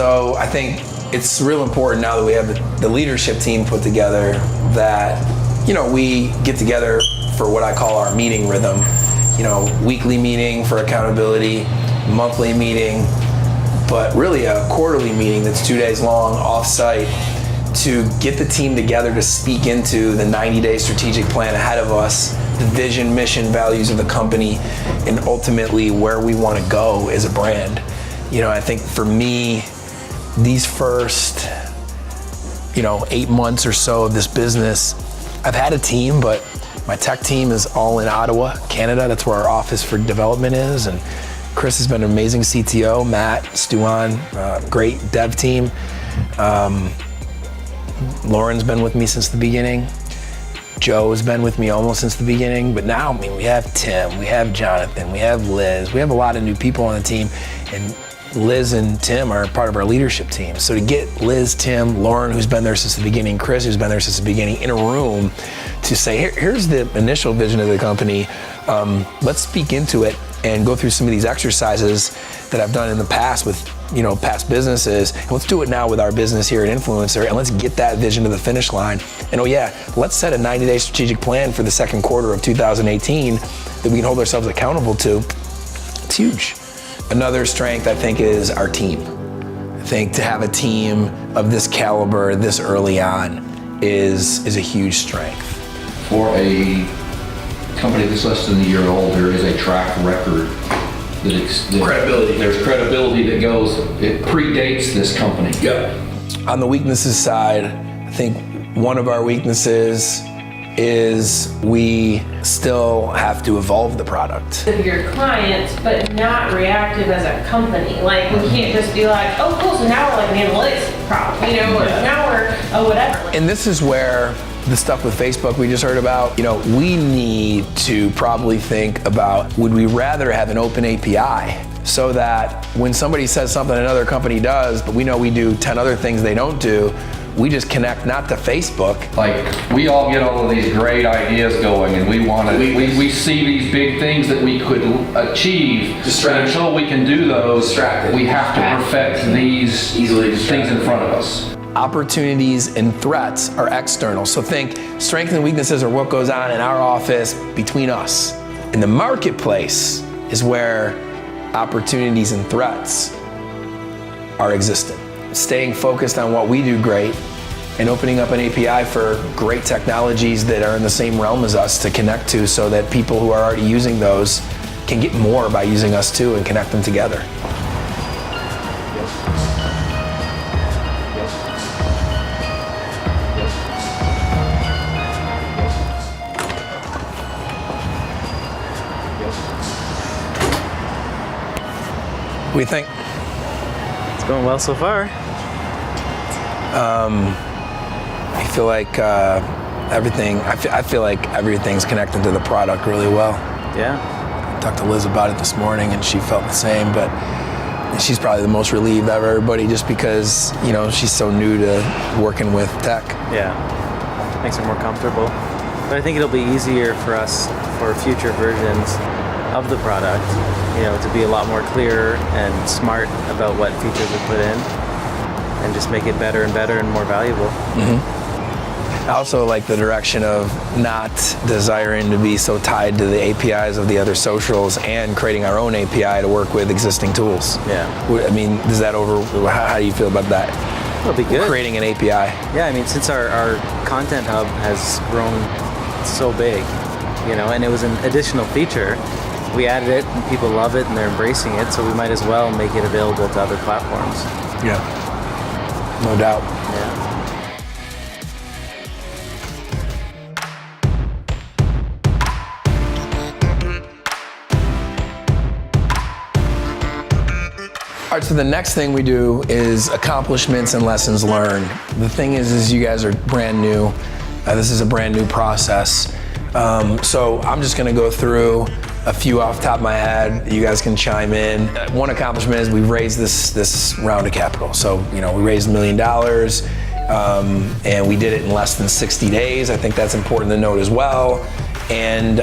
So I think it's real important now that we have the leadership team put together that, we get together for what I call our meeting rhythm. Weekly meeting for accountability, monthly meeting, but really a quarterly meeting that's 2 days long off-site to get the team together to speak into the 90-day strategic plan ahead of us, the vision, mission, values of the company, and ultimately where we want to go as a brand. I think for me, these first, 8 months or so of this business, I've had a team, but my tech team is all in Ottawa, Canada. That's where our office for development is. And Chris has been an amazing CTO, Matt, Stuan, great dev team. Lauren's been with me since the beginning. Joe has been with me almost since the beginning. But now, we have Tim, we have Jonathan, we have Liz. We have a lot of new people on the team. And Liz and Tim are part of our leadership team. So to get Liz, Tim, Lauren, who's been there since the beginning, Chris, who's been there since the beginning, in a room to say, here's the initial vision of the company. Let's speak into it and go through some of these exercises that I've done in the past with past businesses. And let's do it now with our business here at Influencer, and let's get that vision to the finish line. And let's set a 90-day strategic plan for the second quarter of 2018 that we can hold ourselves accountable to. It's huge. Another strength, I think, is our team. I think to have a team of this caliber this early on is a huge strength. For a company that's less than a year old, there is a track record. Credibility. There's credibility that goes, it predates this company. Yep. On the weaknesses side, I think one of our weaknesses is we still have to evolve the product. Of your clients, but not reactive as a company. Like, we can't just be like, oh, cool, so now we're like an analytics problem, or now we're, whatever. And this is where the stuff with Facebook we just heard about, we need to probably think about, would we rather have an open API so that when somebody says something another company does, but we know we do 10 other things they don't do, we just connect not to Facebook. Like, we all get all of these great ideas going, and we see these big things that we could achieve. Until we can do those, we have to perfect these things in front of us. Opportunities and threats are external. So think strengths and weaknesses are what goes on in our office between us. In the marketplace is where opportunities and threats are existent. Staying focused on what we do great and opening up an API for great technologies that are in the same realm as us to connect to, so that people who are already using those can get more by using us too and connect them together. What do you think? It's going well so far. I feel like I feel like everything's connected to the product really well. Yeah. I talked to Liz about it this morning, and she felt the same, but she's probably the most relieved of everybody just because, she's so new to working with tech. Yeah. Makes her more comfortable. But I think it'll be easier for us for future versions of the product, to be a lot more clear and smart about what features we put in, and just make it better and better and more valuable. Mm-hmm. I also like the direction of not desiring to be so tied to the APIs of the other socials and creating our own API to work with existing tools. Yeah. Does that how do you feel about that? It'll be good. Creating an API. Yeah, since our content hub has grown so big, and it was an additional feature, we added it and people love it and they're embracing it, so we might as well make it available to other platforms. Yeah, no doubt. Yeah. All right, so the next thing we do is accomplishments and lessons learned. The thing is you guys are brand new. This is a brand new process. So I'm just gonna go through a few off the top of my head. You guys can chime in. One accomplishment is we've raised this round of capital. So, we raised $1 million, and we did it in less than 60 days. I think that's important to note as well. And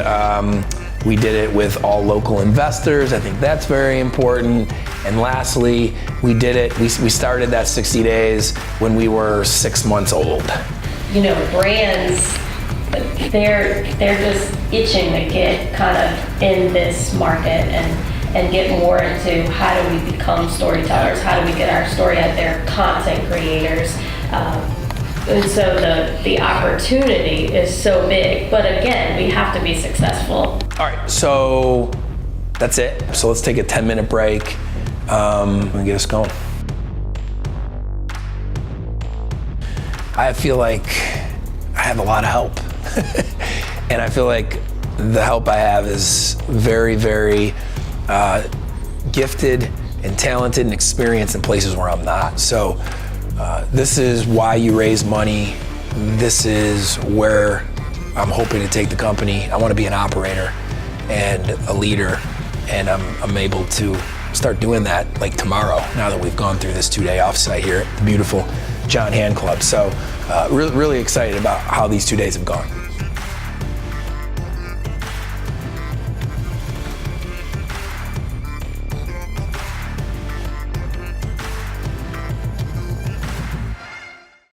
We did it with all local investors. I think that's very important. And lastly, we did it, we started that 60 days when we were 6 months old. You know, brands, they're just itching to get kind of in this market and get more into how do we become storytellers, how do we get our story out there, content creators. And so the opportunity is so big, but again, we have to be successful. All right, so that's it. So let's take a 10-minute break and get us going. I feel like I have a lot of help. And I feel like the help I have is very, very gifted and talented and experienced in places where I'm not. So this is why you raise money. This is where I'm hoping to take the company. I want to be an operator and a leader, and I'm able to start doing that like tomorrow, now that we've gone through this 2-day offsite here at the beautiful John Hand Club. So really, really excited about how these 2 days have gone.